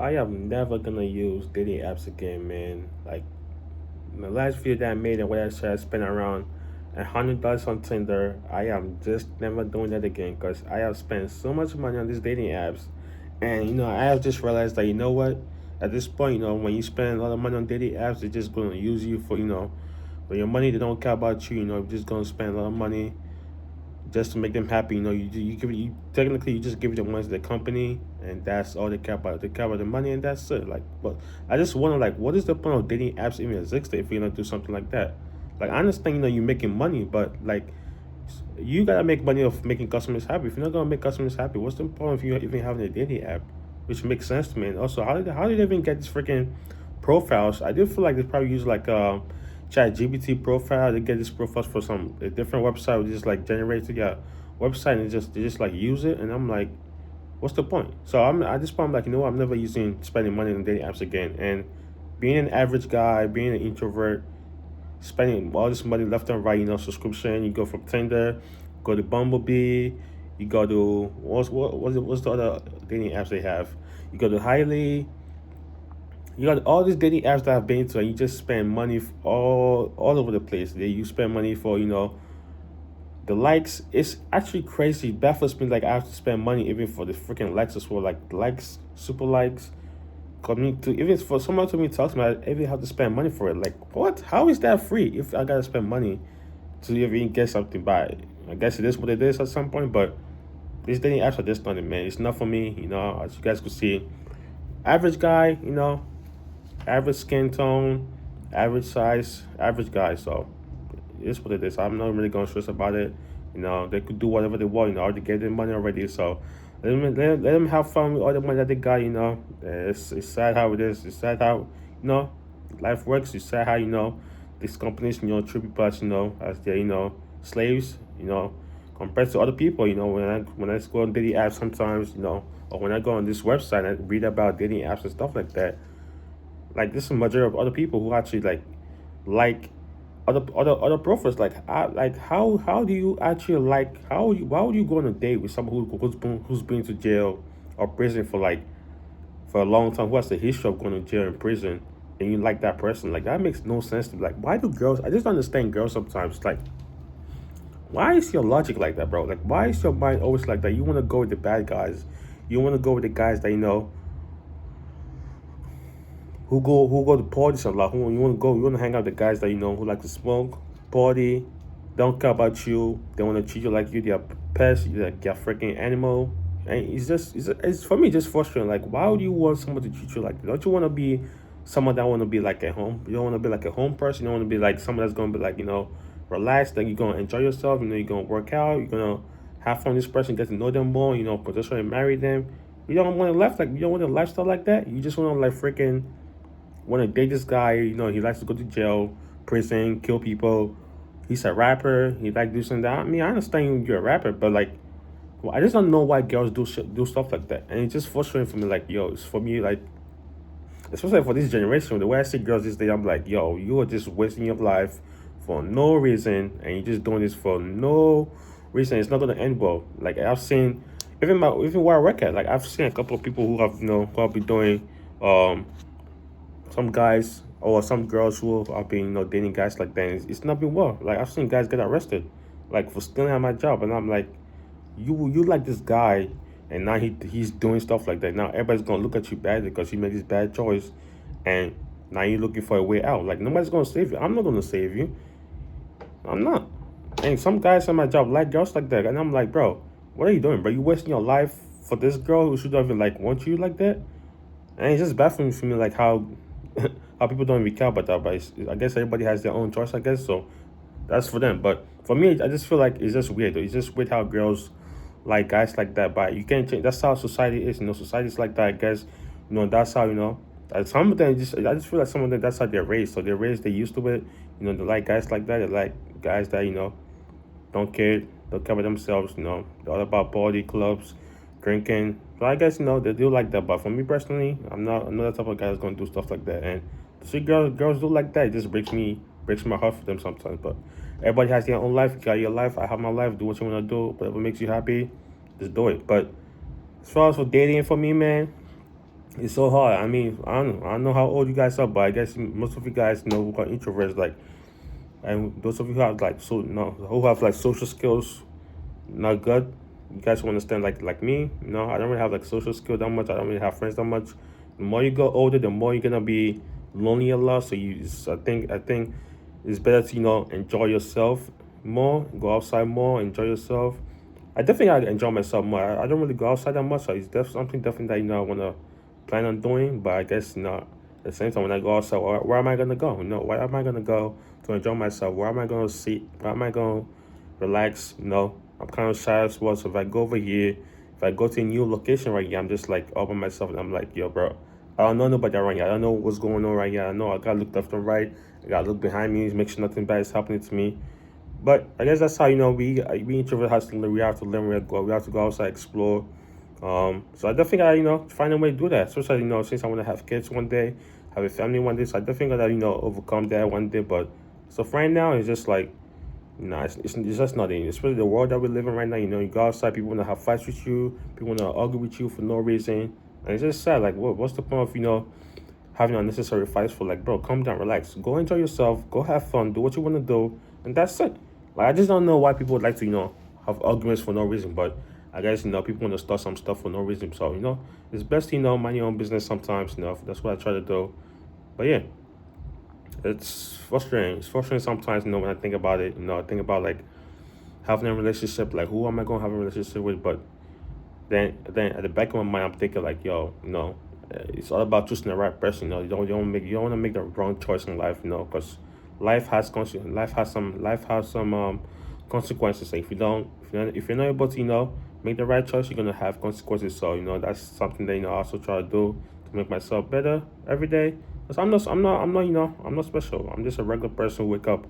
I am never gonna use dating apps again, man. Like the last video that I made and what I said, I spent around $100 on Tinder. I am just never doing that again because I have spent so much money on these dating apps, and I have just realized that what, at this point, when you spend a lot of money on dating apps, they're just gonna use you for your money. They don't care about you. You're just gonna spend a lot of money just to make them happy. You give it, you technically you just give the money to the company, and that's all they care about. They care about the money, and that's it. Like, but I just wonder, like, what is the point of dating apps even exist if you're gonna do something like that? Like, I understand, you're making money, but like, you gotta make money of making customers happy. If you're not gonna make customers happy, what's the point of you even having a dating app? Which makes sense to me. And also, how did they even get these freaking profiles? I do feel like they probably use like Chat GBT profile. They get these profiles for some a different website. Just like generate to your website and they just like use it. And I'm like, what's the point? So I'm at this point, I'm like, I'm never using spending money on dating apps again. And being an average guy, being an introvert, spending all this money left and right, subscription. You go from Tinder, go to Bumblebee, you go to what's the other dating apps they have? You go to Highly. You got all these dating apps that I've been to, and you just spend money all over the place. You spend money for the likes. It's actually crazy. Baffles me. Like I have to spend money even for the freaking likes as well. Like likes, super likes. Coming to even for someone to me talks to me, I even have to spend money for it. Like what? How is that free if I gotta spend money to even get something by? I guess it is what it is at some point, but these dating apps are just nothing, man. It's not for me. As you guys could see, average guy. Average skin tone, average size, average guy. So it's what it is. I'm not really gonna stress about it. They could do whatever they want. I already gave them money already. So let them have fun with all the money that they got. It's sad how it is. It's sad how life works. It's sad how these companies treat people as as their slaves. Compared to other people. When I go on dating apps sometimes or when I go on this website and read about dating apps and stuff like that, like this is a majority of other people who actually like other profiles. Like how do you actually like why would you go on a date with someone who's been to jail or prison for a long time, who has a history of going to jail and prison, and you like that person? Like that makes no sense to me. Like why do girls? I just don't understand girls sometimes. Like why is your logic like that, bro? Like why is your mind always like that? You want to go with the bad guys. You want to go with the guys that who go to parties a lot. Who you want to go? You want to hang out with the guys that who like to smoke, party, don't care about you. They want to treat you like you're their pets, you're like their freaking animal. And it's for me just frustrating. Like, why would you want someone to treat you like that? Don't you want to be someone that want to be like at home? You don't want to be like a home person. You don't want to be like someone that's gonna be like relaxed. Like you're gonna enjoy yourself. You're gonna work out. You're gonna have fun with this person, get to know them more. Potentially marry them. You don't want to live like you don't want a lifestyle like that. You just want to like freaking want to date this guy. He likes to go to jail, prison, kill people. He's a rapper. He like do something that. I mean, I understand you're a rapper, but like, well, I just don't know why girls do stuff like that, and it's just frustrating for me. Like, yo, it's for me like, especially for this generation, the way I see girls these days, I'm like, yo, you are just wasting your life for no reason, and you're just doing this for no reason. It's not gonna end well. Like I've seen, even where I work at, like I've seen a couple of people who have been doing um some guys or some girls who have been dating guys like that. It's not been well. Like I've seen guys get arrested, like for stealing at my job, and I'm like, you like this guy, and now he's doing stuff like that. Now everybody's gonna look at you badly because you made this bad choice, and now you're looking for a way out. Like nobody's gonna save you. I'm not gonna save you. I'm not. And some guys at my job like girls like that, and I'm like, bro, what are you doing, bro? You wasting your life for this girl who should not even like want you like that. And it's just baffling for me, like how how people don't even care about that. But I guess everybody has their own choice, I guess. So that's for them. But for me, I just feel like it's just weird. It's just weird how girls like guys like that. But you can't change. That's how society is. Society's like that. I guess. That's how. Some of them I just feel like some of them that's how they're raised. So they're raised. They're used to it. They like guys like that. They like guys that don't care. Don't care about themselves. They're all about party clubs, drinking. So I guess they do like that. But for me personally, I'm not the type of guy that's gonna do stuff like that. And to see girls do like that, it just breaks my heart for them sometimes. But everybody has their own life. You got your life. I have my life. Do what you wanna do. Whatever makes you happy, just do it. But as far as for dating for me, man, It's so hard. I mean, I don't know how old you guys are, but I guess most of you guys know who are introverts. Like, and those of you who have like so no who have like social skills not good. You guys will understand. Like me, I don't really have like social skill that much. I don't really have friends that much. The more you go older, the more you're gonna be lonely a lot. So I think it's better to enjoy yourself more, go outside more, enjoy yourself. I definitely I enjoy myself more. I don't really go outside that much, so it's something definitely that I wanna plan on doing. But I guess at the same time when I go outside, where am I gonna go? Where am I gonna go to enjoy myself? Where am I gonna sit? Where am I gonna relax? I'm kind of shy as well. So if I go over here, if I go to a new location right here, I'm just like all by myself, and I'm like, yo, bro, I don't know nobody around here. I don't know what's going on right here. I know I gotta look left and right. I gotta look behind me, make sure nothing bad is happening to me. But I guess that's how we introvert has to learn. We have to learn where to go. We have to go outside, explore. So I definitely gotta find a way to do that. Especially since I want to have kids one day, have a family one day. So I definitely gotta overcome that one day. But so for right now, it's just like it's just nothing. Especially the world that we live in right now. You go outside, people want to have fights with you. People want to argue with you for no reason, and it's just sad. Like, what's the point of having unnecessary fights for? Like, bro, calm down, relax, go enjoy yourself, go have fun, do what you want to do, and that's it. Like, I just don't know why people would like to have arguments for no reason. But I guess people want to start some stuff for no reason. So it's best to mind your own business sometimes. That's what I try to do. But yeah, it's frustrating. It's frustrating sometimes. When I think about it. I think about like having a relationship. Like, who am I gonna have a relationship with? But then at the back of my mind, I'm thinking like, yo, it's all about choosing the right person. You don't want to make the wrong choice in life. Because life has some consequences. Like, if you're not able to make the right choice, you're gonna have consequences. So that's something that I also try to do to make myself better every day. Cause I'm not special. I'm just a regular person who wake up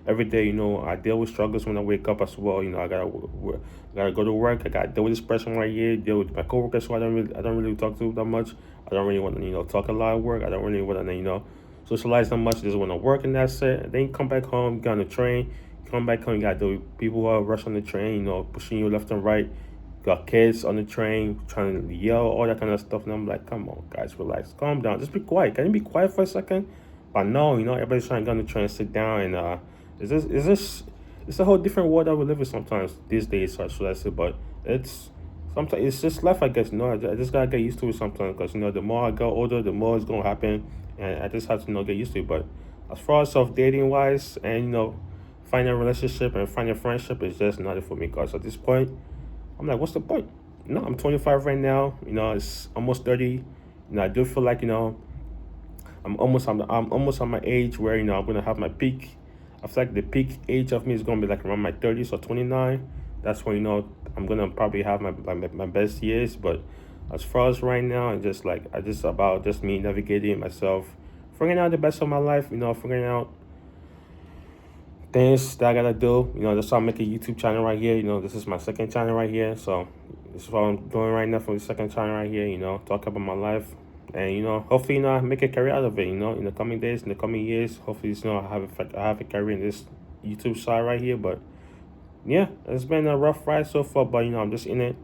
every day. I deal with struggles when I wake up as well. I gotta go to work. I gotta deal with this person right here. Deal with my coworkers who I don't really talk to that much. I don't really want to talk a lot at work. I don't really want to socialize that much. I just want to work and that's it. And then you come back home, get on the train. Come back home, you got the people who are rushing on the train. Pushing you left and right. Got kids on the train trying to yell, all that kind of stuff. And I'm like, come on, guys, relax, calm down, just be quiet. Can you be quiet for a second? But no, everybody's trying to get on the train, sit down, and is this it's a whole different world that we live in sometimes these days. So should I say? But it's sometimes it's just life, I guess. I just gotta get used to it sometimes because the more I go older, the more it's gonna happen, and I just have to get used to it. But as far as self dating wise, and finding a relationship and finding a friendship is just nothing for me. Because at this point, I'm like, what's the point? I'm 25 right now. It's almost 30. I do feel like I'm almost at my age where I'm gonna have my peak. I feel like the peak age of me is gonna be like around my 30s or 29. That's when I'm gonna probably have my best years. But as far as right now, I just about just me navigating myself, figuring out the best of my life. Figuring out things that I gotta do. That's why I'm making a YouTube channel right here. This is my second channel right here. So this is what I'm doing right now for the second channel right here. Talk about my life. And hopefully, I make a career out of it. In the coming days, in the coming years, hopefully, I have a career in this YouTube side right here. But yeah, it's been a rough ride so far. But I'm just in it.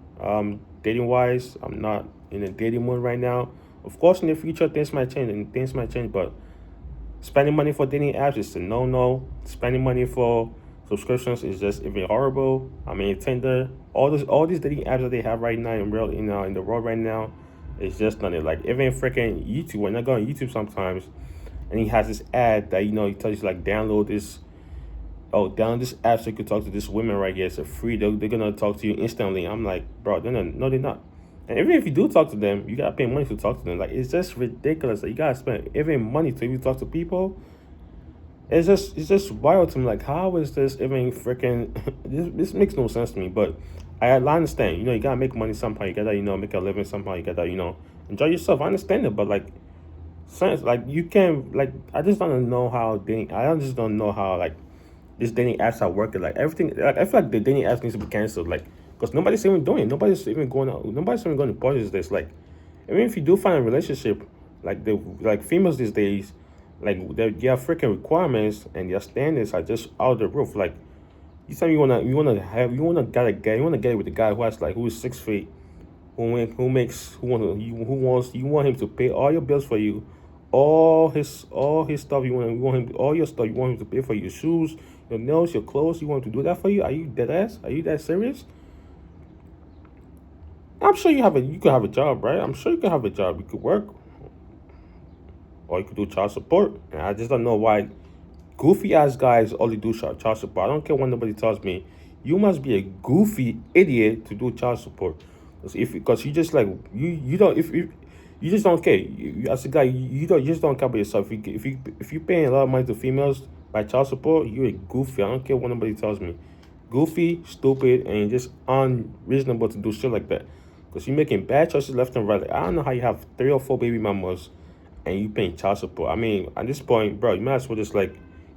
Dating wise, I'm not in a dating mood right now. Of course, in the future, things might change and things might change. But spending money for dating apps is a no. Spending money for subscriptions is just even horrible. I mean, Tinder, all these dating apps that they have right now in the world right now, it's just nothing. Like even freaking YouTube, when I go on YouTube sometimes, and he has this ad that he tells you like download this app so you can talk to this women right here. It's a free. They're gonna talk to you instantly. I'm like, bro, no, they're not. And even if you do talk to them, you gotta pay money to talk to them. Like it's just ridiculous. Like, you gotta spend even money to even talk to people. It's just wild to me. Like, how is this even freaking? This makes no sense to me. But I understand. You gotta make money somehow. You gotta make a living somehow. You gotta enjoy yourself. I understand it, but like, sense like you can like I just don't know how dating. I just don't know how like these dating apps are working. Like everything. Like I feel like the dating apps needs to be canceled. Like because nobody's even doing it. Nobody's even going out. Nobody's even going to parties. This like even if you do find a relationship, like females these days, like their freaking requirements and their standards are just out the roof. Like you tell me you wanna get it with a guy who is 6 feet, who want him to pay all your bills for you, all his stuff. You want him all your stuff. You want him to pay for your shoes, your nails, your clothes. You want him to do that for you? Are you dead ass? Are you that serious? I'm sure you could have a job, right? I'm sure you could have a job. You could work, or you could do child support. And I just don't know why goofy ass guys only do child support. I don't care what nobody tells me. You must be a goofy idiot to do child support. Because you just like you don't if you just don't care. As a guy, you just don't care about yourself. If you paying a lot of money to females by child support, you're a goofy. I don't care what nobody tells me. Goofy, stupid, and just unreasonable to do shit like that. Because you're making bad choices left and right. Like, I don't know how you have 3 or 4 baby mamas and you paying child support. I mean, at this point, bro, you might as well just like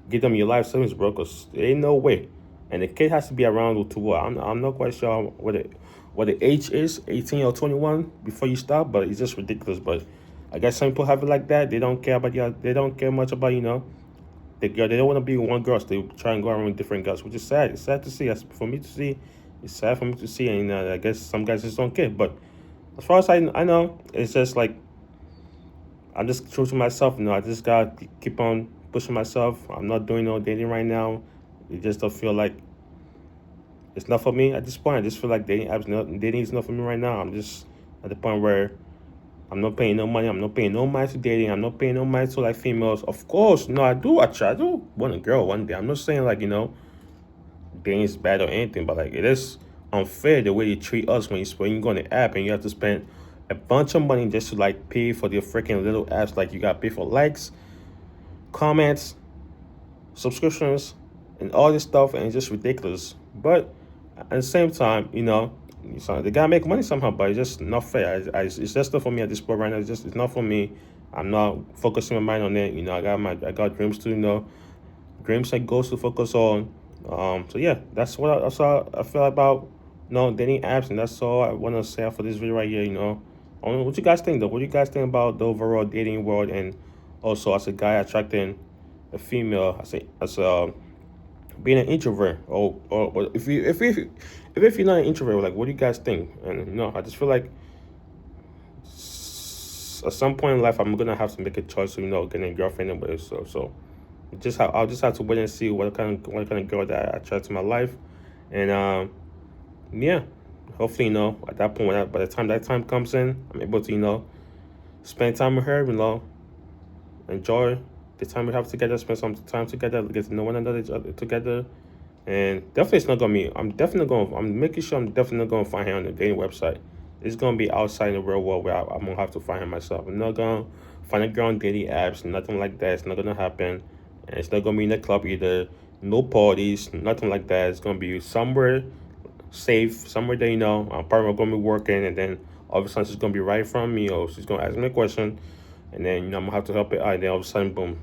give them your life savings, bro, because there ain't no way. And the kid has to be around to what? I'm not quite sure what the age is, 18 or 21 before you stop, but it's just ridiculous. But I guess some people have it like that. They don't care about you. They don't care much about, they don't want to be with one girl, so they try and go around with different girls, which is sad. It's sad to see. For me to see, it's sad for me to see, and I guess some guys just don't care. But as far as I know, it's just like I'm just true to myself. I just gotta keep on pushing myself. I'm not doing no dating right now. It just don't feel like it's not for me at this point. I just feel like dating is not for me right now. I'm just at the point where I'm not paying no money. I'm not paying no money to dating. I'm not paying no money to like females. Of course, no, I do. I do want a girl one day. I'm not saying like dating is bad or anything, but like it is unfair the way you treat us when you go on the app and you have to spend a bunch of money just to like pay for the freaking little apps. Like you got to pay for likes, comments, subscriptions, and all this stuff, and it's just ridiculous. But at the same time, so they gotta make money somehow, but it's just not fair. It's just not for me at this point right now. It's not for me. I'm not focusing my mind on it. I got dreams to dreams and goals to focus on. So yeah, that's how I feel about dating apps, and that's all I want to say for this video right here. I don't know what you guys think though. What do you guys think about the overall dating world, and also as a guy attracting a female, as a being an introvert, or if you're not an introvert, like what do you guys think? And I just feel like at some point in life I'm gonna have to make a choice of getting a girlfriend anyway. So I'll just have to wait and see what kind of girl that I attract to my life, and yeah, hopefully at that point by the time that time comes in, I'm able to spend time with her, enjoy the time we have together, spend some time together, get to know one another together. And definitely it's not gonna be I'm making sure I'm definitely not gonna find her on the dating website. It's gonna be outside in the real world where I'm gonna have to find her myself. I'm not gonna find a girl on dating apps, nothing like that. It's not gonna happen. And it's not gonna be in the club either. No parties, nothing like that. It's gonna be somewhere safe, somewhere that I'm probably gonna be working, and then all of a sudden she's gonna be right in front of me, or she's gonna ask me a question, and then I'm gonna have to help it out, and then all of a sudden boom.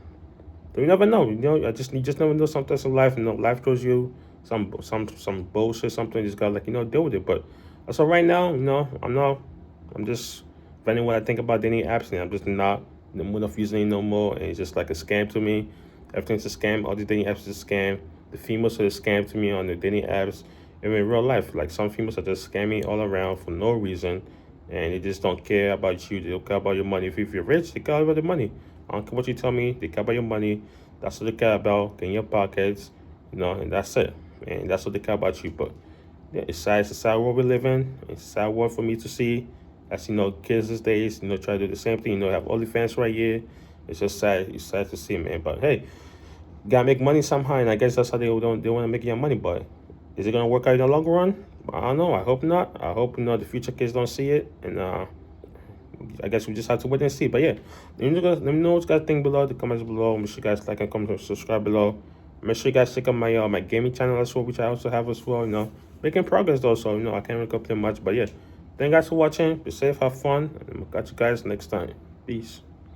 You never know. I you just never know. Sometimes in life, life throws you some bullshit, something. You just gotta deal with it. But so right now, I'm just venting what I think about dating apps, and I'm just not in the mood of using it no more. And it's just like a scam to me. Everything's a scam. All the dating apps is a scam. The females are a scam to me on the dating apps. Even in real life, like some females are just scamming all around for no reason, and they just don't care about you. They don't care about your money. If you're rich, they care about the money. I don't care what you tell me. They care about your money. That's what they care about. Get in your pockets, and that's it. And that's what they care about you. But yeah, it's sad. It's a sad world we live in. It's a sad world for me to see. As kids these days, try to do the same thing. Have OnlyFans right here. It's just sad. It's sad to see, man. But hey, you gotta make money somehow, and I guess that's how they want to make your money. But is it gonna work out in the long run? I don't know. I hope not. I hope the future kids don't see it, and I guess we just have to wait and see. But yeah, let me know what you guys think below, the comments below. Make sure you guys like and comment and subscribe below. Make sure you guys check out my gaming channel as well, which I also have as well. Making progress though, so I can't really complain much. But yeah, thank you guys for watching. Be safe, have fun, and I'll catch you guys next time. Peace.